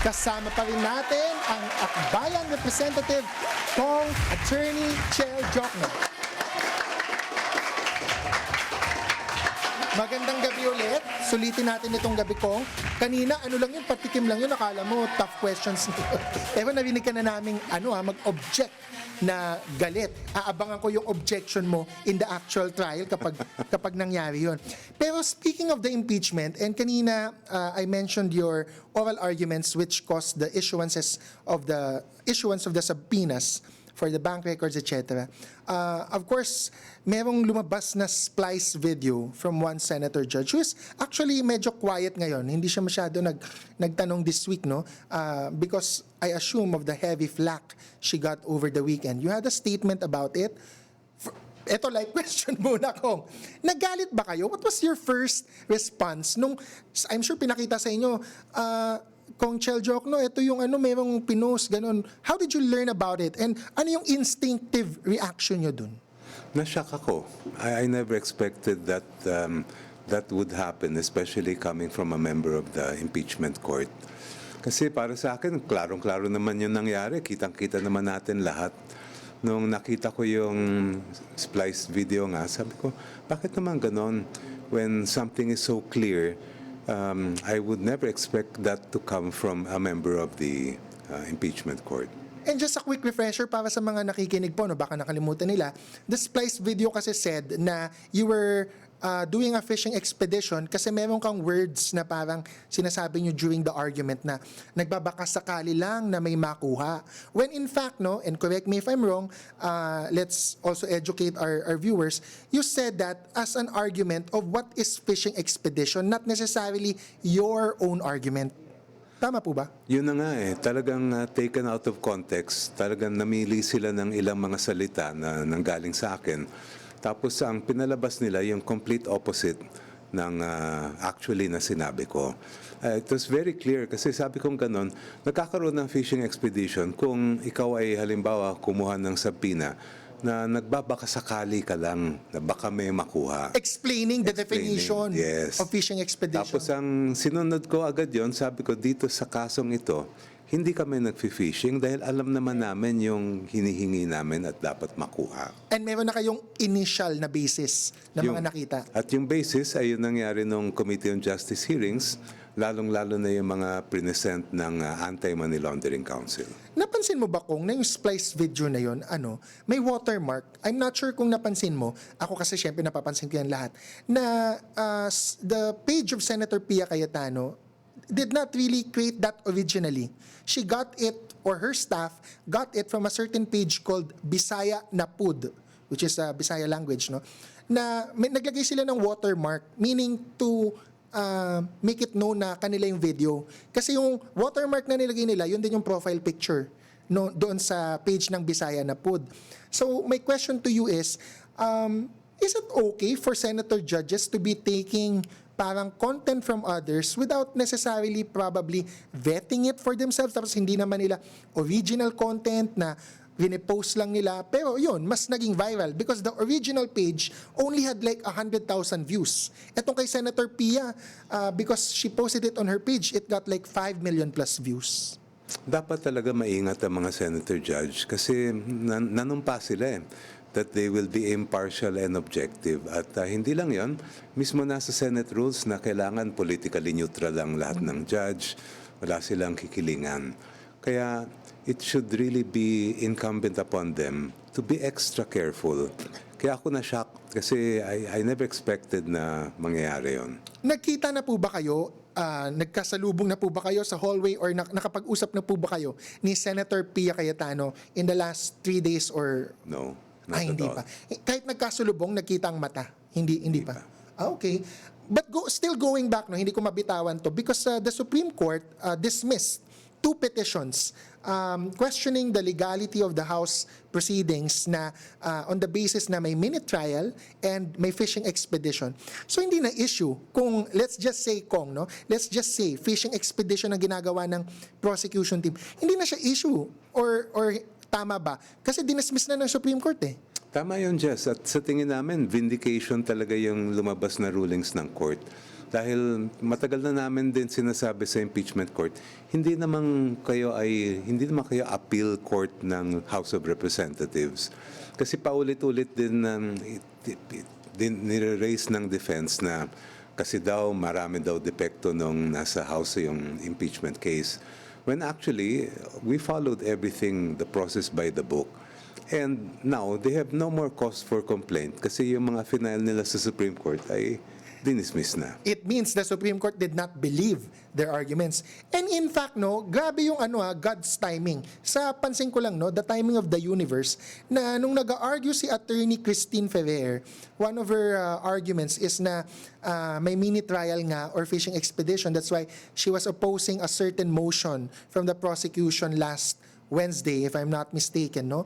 Kasama pa rin natin ang Akbayan Representative Kong Attorney Chel Jokno. Magandang gabi ulit. Sulitin natin itong gabi, Kong. Kanina, ano lang yun, patikim lang yun. Akala mo, tough questions. Pero narinig ka na naming mag-object na galit. Aabangan ko yung objection mo in the actual trial kapag nangyari yun. Pero speaking of the impeachment, and kanina I mentioned your oral arguments which caused the issuance of the subpoenas for the bank records, etc. Of course, merong lumabas na splice video from one senator judge who is actually medyo quiet ngayon. Hindi siya masyado nagtanong this week, no? Because I assume of the heavy flack she got over the weekend. You had a statement about it. Eto, like question muna, Kong. Nagalit ba kayo? What was your first response nung, I'm sure pinakita sa inyo, Kong Chel Jokno, ito yung merong pinost, ganun. How did you learn about it? And ano yung instinctive reaction nyo dun? Nashock ako. I never expected that that would happen, especially coming from a member of the impeachment court. Kasi para sa akin, klarong-klaro naman yung nangyari. Kitang-kita naman natin lahat. Nung nakita ko yung splice video nga, sabi ko, bakit naman ganon? When something is so clear, I would never expect that to come from a member of the impeachment court. And just a quick refresher para sa mga nakikinig po, no, baka nakalimutan nila, the splice video kasi said na you were doing a fishing expedition kasi meron kang words na parang sinasabi nyo during the argument na nagbabaka sakali lang na may makuha. When in fact, no, and correct me if I'm wrong, let's also educate our viewers, you said that as an argument of what is fishing expedition, not necessarily your own argument. Tama po ba? Yun na nga talagang taken out of context, talagang namili sila ng ilang mga salita na nanggaling sa akin. Tapos ang pinalabas nila yung complete opposite ng actually na sinabi ko. It was very clear kasi sabi kong ganon, nagkakaroon ng fishing expedition kung ikaw ay halimbawa kumuha ng sabina na nagbabakasakali ka lang na baka may makuha. Explaining the definition of fishing expedition. Tapos ang sinunod ko agad yon, sabi ko dito sa kasong ito, hindi kami nag-fishing dahil alam naman namin yung hinihingi namin at dapat makuha. And meron na kayong initial na basis na mga nakita. At yung basis ay yung nangyari nung Committee on Justice hearings, lalong-lalo na yung mga present ng Anti-Money Laundering Council. Napansin mo ba kung na yung splice video na yun, may watermark? I'm not sure kung napansin mo. Ako kasi syempre napapansin ko yan lahat. Na the page of Senator Pia Cayetano did not really create that originally. She got it, or her staff got it from a certain page called Bisaya Napud, which is a Bisaya language, no? Na naglagay sila ng watermark, meaning to make it known na kanila yung video. Kasi yung watermark na nilagay nila, yun din yung profile picture doon sa page ng Bisaya Napud. So my question to you is it okay for senator judges to be taking parang content from others without necessarily probably vetting it for themselves, tapos hindi naman nila original content na pinipost lang nila, pero yun, mas naging viral because the original page only had like 100,000 views. Etong kay Senator Pia, because she posted it on her page, it got like 5 million plus views. Dapat talaga maingat ang mga senator judge kasi nanumpa sila that they will be impartial and objective. At hindi lang yon, mismo nasa Senate rules na kailangan politically neutral ang lahat ng judge, wala silang kikilingan. Kaya it should really be incumbent upon them to be extra careful. Kaya ako na-shock kasi I never expected na mangyayari yon. Nagkita na po ba kayo, nagkasalubong na po ba kayo sa hallway or nakapag-usap na po ba kayo ni Senator Pia Cayetano in the last 3 days or... No. Hindi pa. Kahit nagkasulubong, nagkita ang mata. Hindi pa. Okay. But still going back, hindi ko mabitawan to because the Supreme Court dismissed 2 petitions questioning the legality of the House proceedings na on the basis na may minute trial and may fishing expedition. So hindi na issue kung let's just say let's just say fishing expedition ang ginagawa ng prosecution team. Hindi na siya issue or tama ba? Kasi dinismiss na ng Supreme Court Tama yun, Jess. At sa tingin namin, vindication talaga yung lumabas na rulings ng court. Dahil matagal na namin din sinasabi sa impeachment court, hindi naman kayo appeal court ng House of Representatives. Kasi paulit-ulit din nire-raise ng defense na kasi daw marami daw depekto nung nasa House yung impeachment case. When actually, we followed everything, the process by the book. And now, they have no more cause for complaint kasi yung mga final nila sa Supreme Court ay dinismiss na. It means the Supreme Court did not believe their arguments. And in fact, no, grabe yung God's timing. Sa pansin ko lang, no, the timing of the universe, na nung nag-argue si Attorney Christine Ferrer, one of her arguments is na may mini trial nga or fishing expedition. That's why she was opposing a certain motion from the prosecution last Wednesday, if I'm not mistaken, no?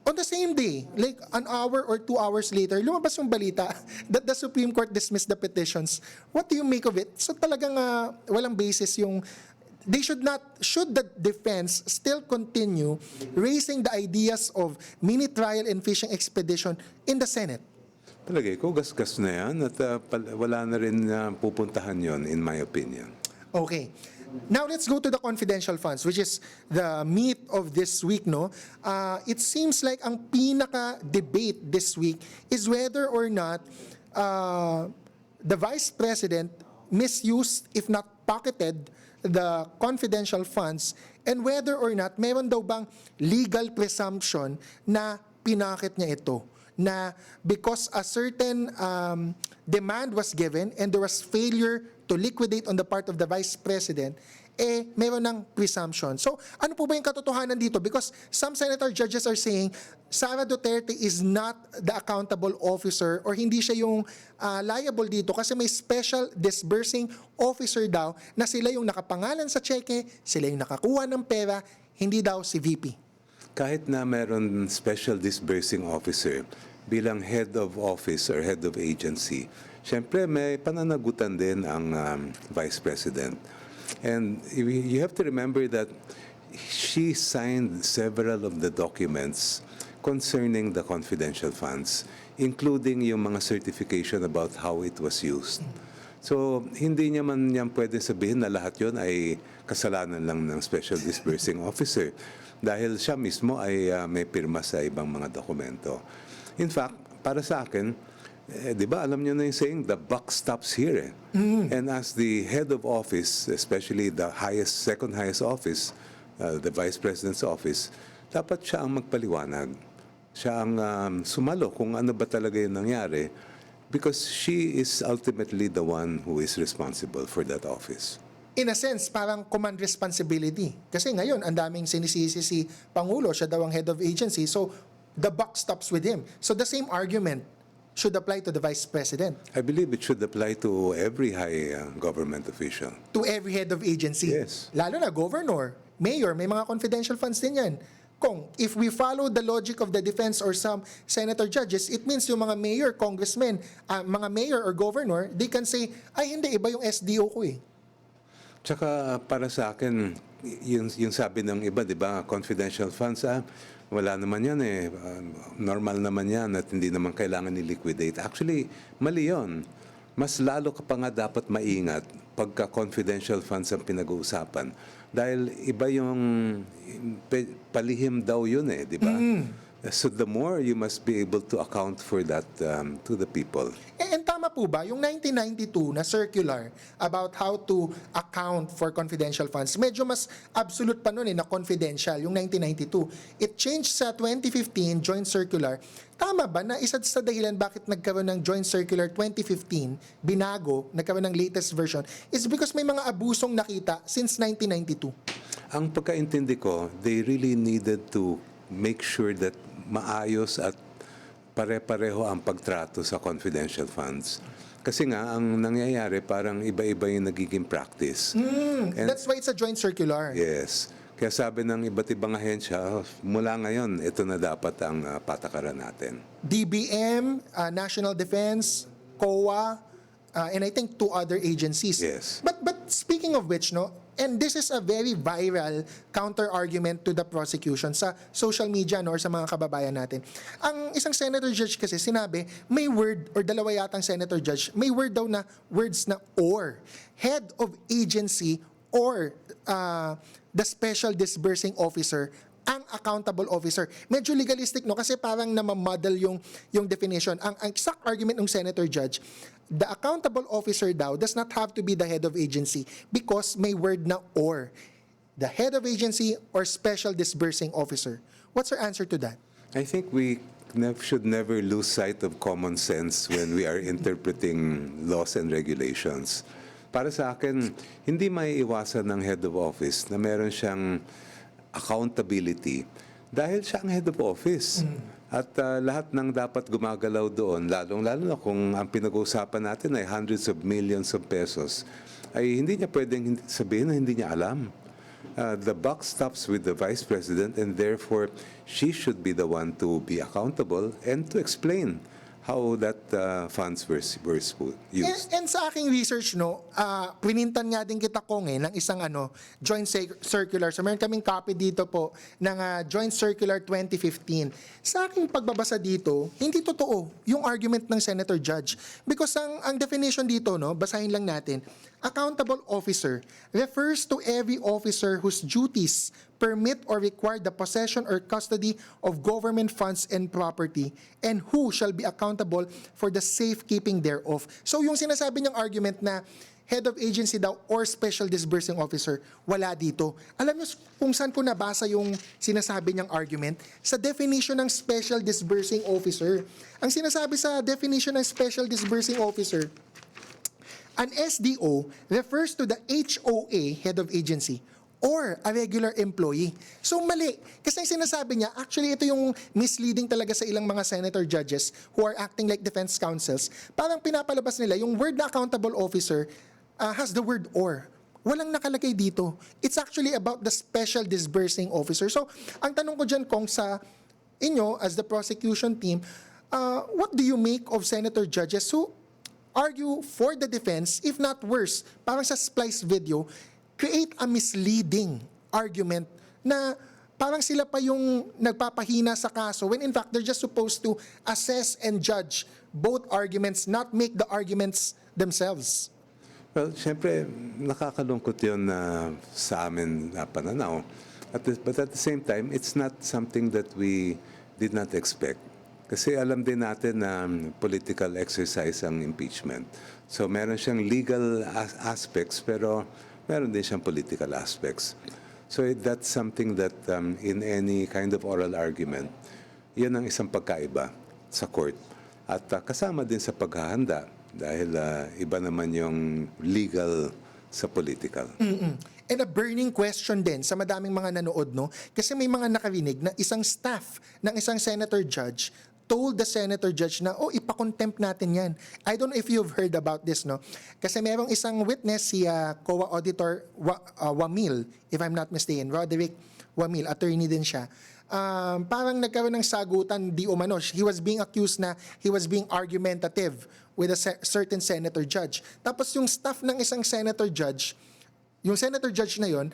On the same day, like an hour or 2 hours later, lumabas yung balita that the Supreme Court dismissed the petitions. What do you make of it? So talagang walang basis yung should the defense still continue raising the ideas of mini trial and fishing expedition in the Senate? Palagay ko, gasgas na yan at wala na rin pupuntahan yon in my opinion. Okay. Now let's go to the confidential funds, which is the meat of this week, no? It seems like ang pinaka-debate this week is whether or not the Vice President misused, if not pocketed, the confidential funds, and whether or not meron daw bang legal presumption na pinakit niya ito, na because a certain demand was given and there was failure to liquidate on the part of the Vice President, meron ng presumption. So, ano po ba yung katotohanan dito? Because some senator judges are saying, Sara Duterte is not the accountable officer or hindi siya yung liable dito kasi may special disbursing officer daw na sila yung nakapangalan sa cheque, sila yung nakakuha ng pera, hindi daw si VP. Kahit na meron special disbursing officer bilang head of office or head of agency, siyempre may pananagutan din ang Vice President. And you have to remember that she signed several of the documents concerning the confidential funds, including yung mga certification about how it was used. So, hindi niya man yan pwede sabihin na lahat yon ay kasalanan lang ng special disbursing officer dahil siya mismo ay may pirma sa ibang mga dokumento. In fact, para sa akin, di ba, alam niyo na yung saying, the buck stops here. And as the head of office, especially the second highest office, the Vice President's office, dapat siya ang magpaliwanag. Siya ang sumalo kung ano ba talaga yung nangyari because she is ultimately the one who is responsible for that office. In a sense, parang command responsibility. Kasi ngayon, ang daming sinisisi si Pangulo, siya daw ang head of agency, so the buck stops with him. So the same argument should apply to the Vice President. I believe it should apply to every high government official. To every head of agency. Yes. Lalo na governor, mayor, may mga confidential funds din yan. If we follow the logic of the defense or some senator judges, it means yung mga mayor, congressmen, mga mayor or governor, they can say, ay hindi, iba yung SDO ko eh. Tsaka para sa akin, yung sabi ng iba, di ba, confidential funds, wala naman yan eh. Normal naman yan at hindi naman kailangan i-liquidate. Actually, mali yun. Mas lalo ka pa nga dapat maingat pagka confidential funds ang pinag-uusapan. Dahil iba yung palihim daw yun eh, di ba? So the more you must be able to account for that to the people. And tama po ba, yung 1992 na circular about how to account for confidential funds, medyo mas absolute pa nun na confidential, yung 1992. It changed sa 2015 joint circular. Tama ba na isa sa dahilan bakit nagkaroon ng joint circular 2015, binago, nagkaroon ng latest version, is because may mga abusong nakita since 1992? Ang pagkaintindi ko, they really needed to make sure that maayos at pare-pareho ang pagtrato sa confidential funds. Kasi nga, ang nangyayari, parang iba-iba yung nagiging practice. That's why it's a joint circular. Yes. Kaya sabi ng iba't ibang ahensya, mula ngayon, ito na dapat ang patakaran natin. DBM, National Defense, COA, and I think 2 other agencies. Yes. But speaking of which, no, And this is a very viral counter-argument to the prosecution sa social media, no, or sa mga kababayan natin. Ang isang senator judge kasi sinabi, may word, or dalawa yatang senator judge, may word daw na words na or. Head of agency or the special disbursing officer ang accountable officer. Medyo legalistic, no? Kasi parang namamadal yung definition. Ang exact argument ng senator judge, the accountable officer daw does not have to be the head of agency because may word na or. The head of agency or special disbursing officer. What's your answer to that? I think we should never lose sight of common sense when we are interpreting laws and regulations. Para sa akin, hindi may iwasan ng head of office na meron siyang accountability dahil siya ang head of office. At lahat ng dapat gumagalaw doon, lalong-lalo na kung ang pinag-uusapan natin ay hundreds of millions of pesos, ay hindi niya pwedeng sabihin na hindi niya alam. The buck stops with the Vice President and therefore she should be the one to be accountable and to explain how that funds were used. And sa aking research, no, pinintan nga din kita kong ng isang joint circular. So meron kaming copy dito po ng Joint Circular 2015. Sa aking pagbabasa dito, hindi totoo yung argument ng Senator Judge. Because ang definition dito, no, basahin lang natin, accountable officer refers to every officer whose duties permit or require the possession or custody of government funds and property and who shall be accountable for the safekeeping thereof. So yung sinasabi niyang argument na head of agency daw or special disbursing officer, wala dito. Alam niyo kung saan ko nabasa yung sinasabi niyang argument? Sa definition ng special disbursing officer. Ang sinasabi sa definition ng special disbursing officer, an SDO refers to the HOA, head of agency, or a regular employee. So mali. Kasi ang sinasabi niya, actually ito yung misleading talaga sa ilang mga senator judges who are acting like defense counsels. Parang pinapalabas nila, yung word na accountable officer has the word or. Walang nakalagay dito. It's actually about the special disbursing officer. So ang tanong ko dyan kung sa inyo as the prosecution team, what do you make of senator judges who argue for the defense, if not worse, parang sa splice video, create a misleading argument na parang sila pa yung nagpapahina sa kaso when in fact they're just supposed to assess and judge both arguments, not make the arguments themselves. Well, siyempre, nakakalungkot yun sa amin na pananaw. But at the same time, it's not something that we did not expect. Kasi alam din natin na political exercise ang impeachment. So meron siyang legal aspects pero meron din siyang political aspects. So that's something that in any kind of oral argument, yan ang isang pagkaiba sa court. At kasama din sa paghahanda dahil iba naman yung legal sa political. And a burning question din sa madaming mga nanood, no? Kasi may mga nakarinig na isang staff ng isang senator judge told the senator judge na, ipakontempt natin yan. I don't know if you've heard about this, no? Kasi merong isang witness, si COA Auditor Wamil, if I'm not mistaken, Roderick Wamil, attorney din siya. Parang nagkaroon ng sagutan, di umano. He was being accused na he was being argumentative with a certain senator judge. Tapos yung staff ng isang senator judge, yung senator judge na yon,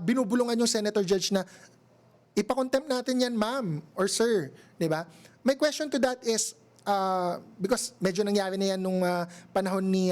binubulungan yung senator judge na, ipakontempt natin yan, ma'am or sir, di ba? My question to that is, because medyo nangyari na yan nung panahon ni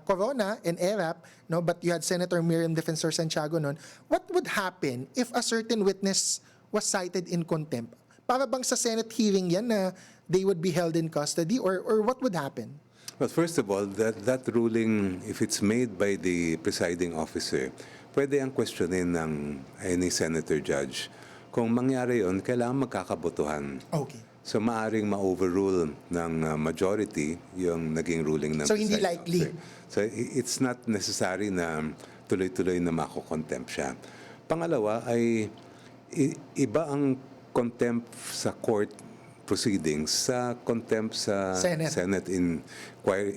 Corona and ERAP, no? But you had Senator Miriam Defensor Santiago noon. What would happen if a certain witness was cited in contempt? Para bang sa Senate hearing yan na they would be held in custody or what would happen? Well, first of all, that ruling, if it's made by the presiding officer, pwede ang questionin ng any senator judge. Kung mangyari yun, kailangan magkakabotohan. Okay. So maaring ma-overrule ng majority yung naging ruling ng So hindi presiding likely? officer. So it's not necessary na tuloy-tuloy na mako-contempt siya. Pangalawa ay iba ang contempt sa court proceedings sa contempt sa Senate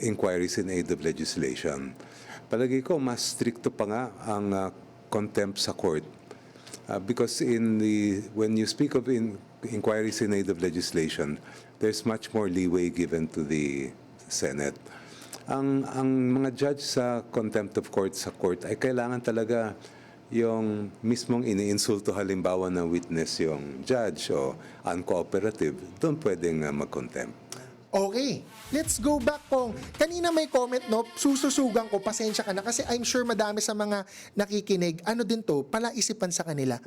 inquiries in aid of legislation. Palagi ko, mas stricto pa nga ang contempt sa court. Because when you speak of inquiries in aid of legislation, there's much more leeway given to the Senate. ang mga judge sa contempt of court sa court ay kailangan talaga yung mismong iniinsulto halimbawa ng witness yung judge o uncooperative, doon pwedeng mag-contempt. Okay, let's go back kung kanina may comment, no, sususugan ko, pasensya ka na kasi I'm sure madami sa mga nakikinig, ano din to, palaisipan sa kanila.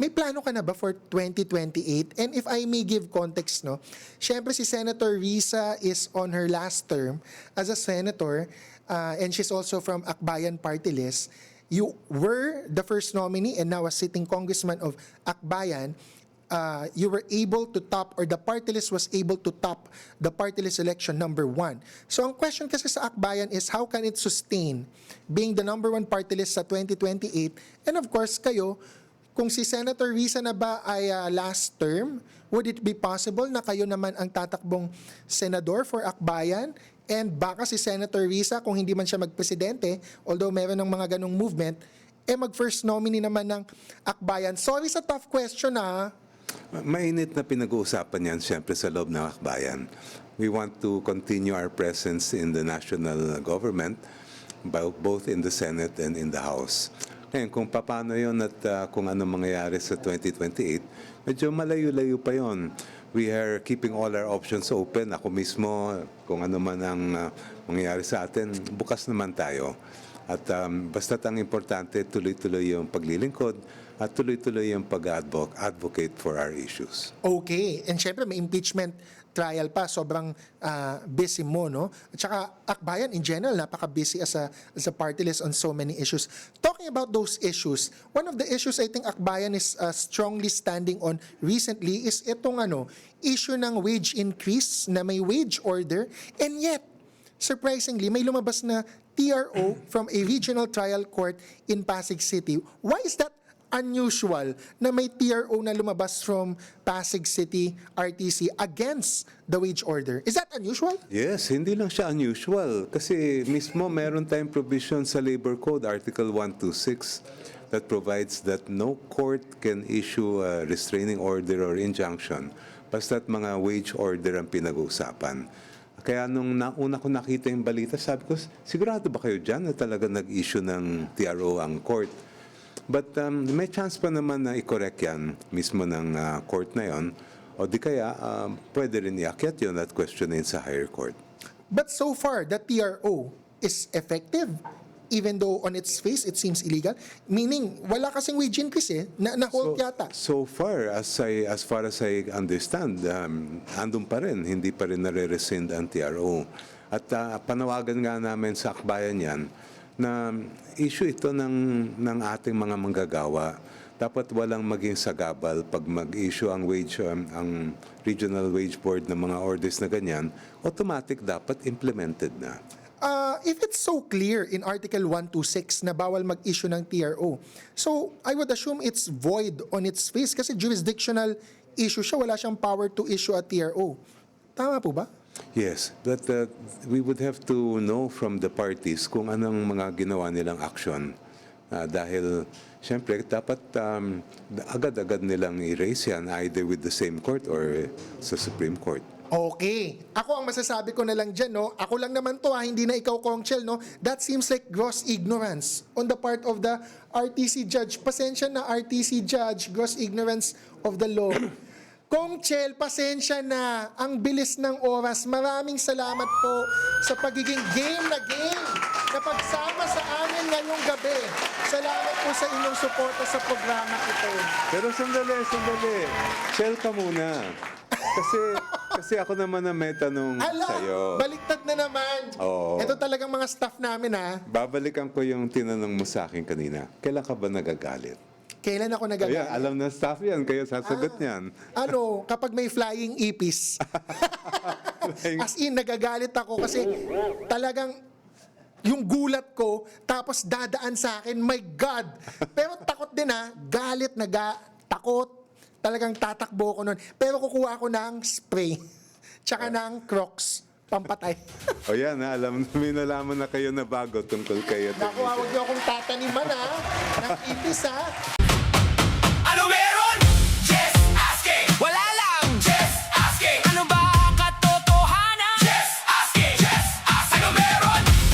May plano ka na ba for 2028? And if I may give context, no, syempre si Senator Risa is on her last term as a senator and she's also from Akbayan Party List. You were the first nominee and now a sitting congressman of Akbayan. You were able to top, or the party list was able to top the party list election number 1. So ang question kasi sa Akbayan is how can it sustain being the number 1 party list sa 2028? And of course kayo, kung si Senator Risa na ba ay last term, would it be possible na kayo naman ang tatakbong senador for Akbayan? And baka si Senator Risa, kung hindi man siya magpresidente, although meron ng mga ganong movement, mag-first nominee naman ng Akbayan. Sorry sa tough question Mainit na pinag-uusapan yan siyempre sa loob ng Akbayan. We want to continue our presence in the national government, both in the Senate and in the House. Ngayon, kung paano yun at kung ano mangyayari sa 2028, medyo malayo-layo pa yon. We are keeping all our options open. Ako mismo, kung ano man ang mangyayari sa atin, bukas naman tayo. At basta't ang importante, tuloy-tuloy yung paglilingkod at tuloy-tuloy yung pag-advocate for our issues. Okay. And syempre, may impeachment trial pa. Sobrang busy mo, no? At saka, Akbayan, in general, napaka-busy as a party list on so many issues. Talking about those issues, one of the issues I think Akbayan is strongly standing on recently is itong issue ng wage increase na may wage order. And yet, surprisingly, may lumabas na TRO from a regional trial court in Pasig City. Why is that unusual na may TRO na lumabas from Pasig City RTC against the wage order? Is that unusual? Yes, hindi lang siya unusual. Kasi mismo meron tayong provision sa Labor Code, Article 126, that provides that no court can issue a restraining order or injunction basta't mga wage order ang pinag-uusapan. Kaya nung una ko nakita yung balita, sabi ko, sigurado ba kayo dyan na talaga nag-issue ng TRO ang court? But may chance pa naman na i-correct yan mismo ng court na yon. O di kaya, pwede rin iakyat yun at questionin sa higher court. But so far, the TRO is effective even though on its face it seems illegal. Meaning, wala kasing wage increase na-hold yata. So far as far as I understand, andun pa rin, hindi pa rin nare-rescind ang TRO. At panawagan nga namin sa Akbayan yan na issue ito ng ating mga manggagawa. Dapat walang maging sagabal pag mag-issue ang Regional Wage Board ng mga orders na ganyan, automatic dapat implemented na. If it's so clear in Article 126 na bawal mag-issue ng TRO, so I would assume it's void on its face kasi jurisdictional issue siya, wala siyang power to issue a TRO. Tama po ba? Yes, but we would have to know from the parties kung anong mga ginawa nilang action. Dahil, siyempre, dapat agad-agad nilang i-raise yan either with the same court or sa Supreme Court. Okay. Ako ang masasabi ko na lang dyan, no? Ako lang naman to, hindi na ikaw, Kongchel, no? That seems like gross ignorance on the part of the RTC judge. Pasensya na, RTC judge, gross ignorance of the law. Kongchel, pasensya na. Ang bilis ng oras. Maraming salamat po sa pagiging game na pagsama sa amin ngayong gabi. Salamat po sa inyong suporta sa programa ito. Pero sandali. Shell ka muna. Kasi ako naman ang may tanong sa'yo. Baliktad na naman. Oo. Ito talagang mga staff namin, Babalikan ko yung tinanong mo sa akin kanina. Kailan ka ba nagagalit? Kailan ako nagagalit? Ayan, alam ng staff yan, kaya sasagot niyan. Kapag may flying ipis. As in, nagagalit ako kasi talagang yung gulat ko, tapos dadaan sa akin, my God! Pero takot din galit, takot. Talagang tatakbo ko nun. Pero kukuha ko ng spray. Tsaka ng Crocs. Pampatay. O yan, may nalaman na kayo na bago tungkol kayo. Naku, huwag niyo akong tataniman ng ipis Ano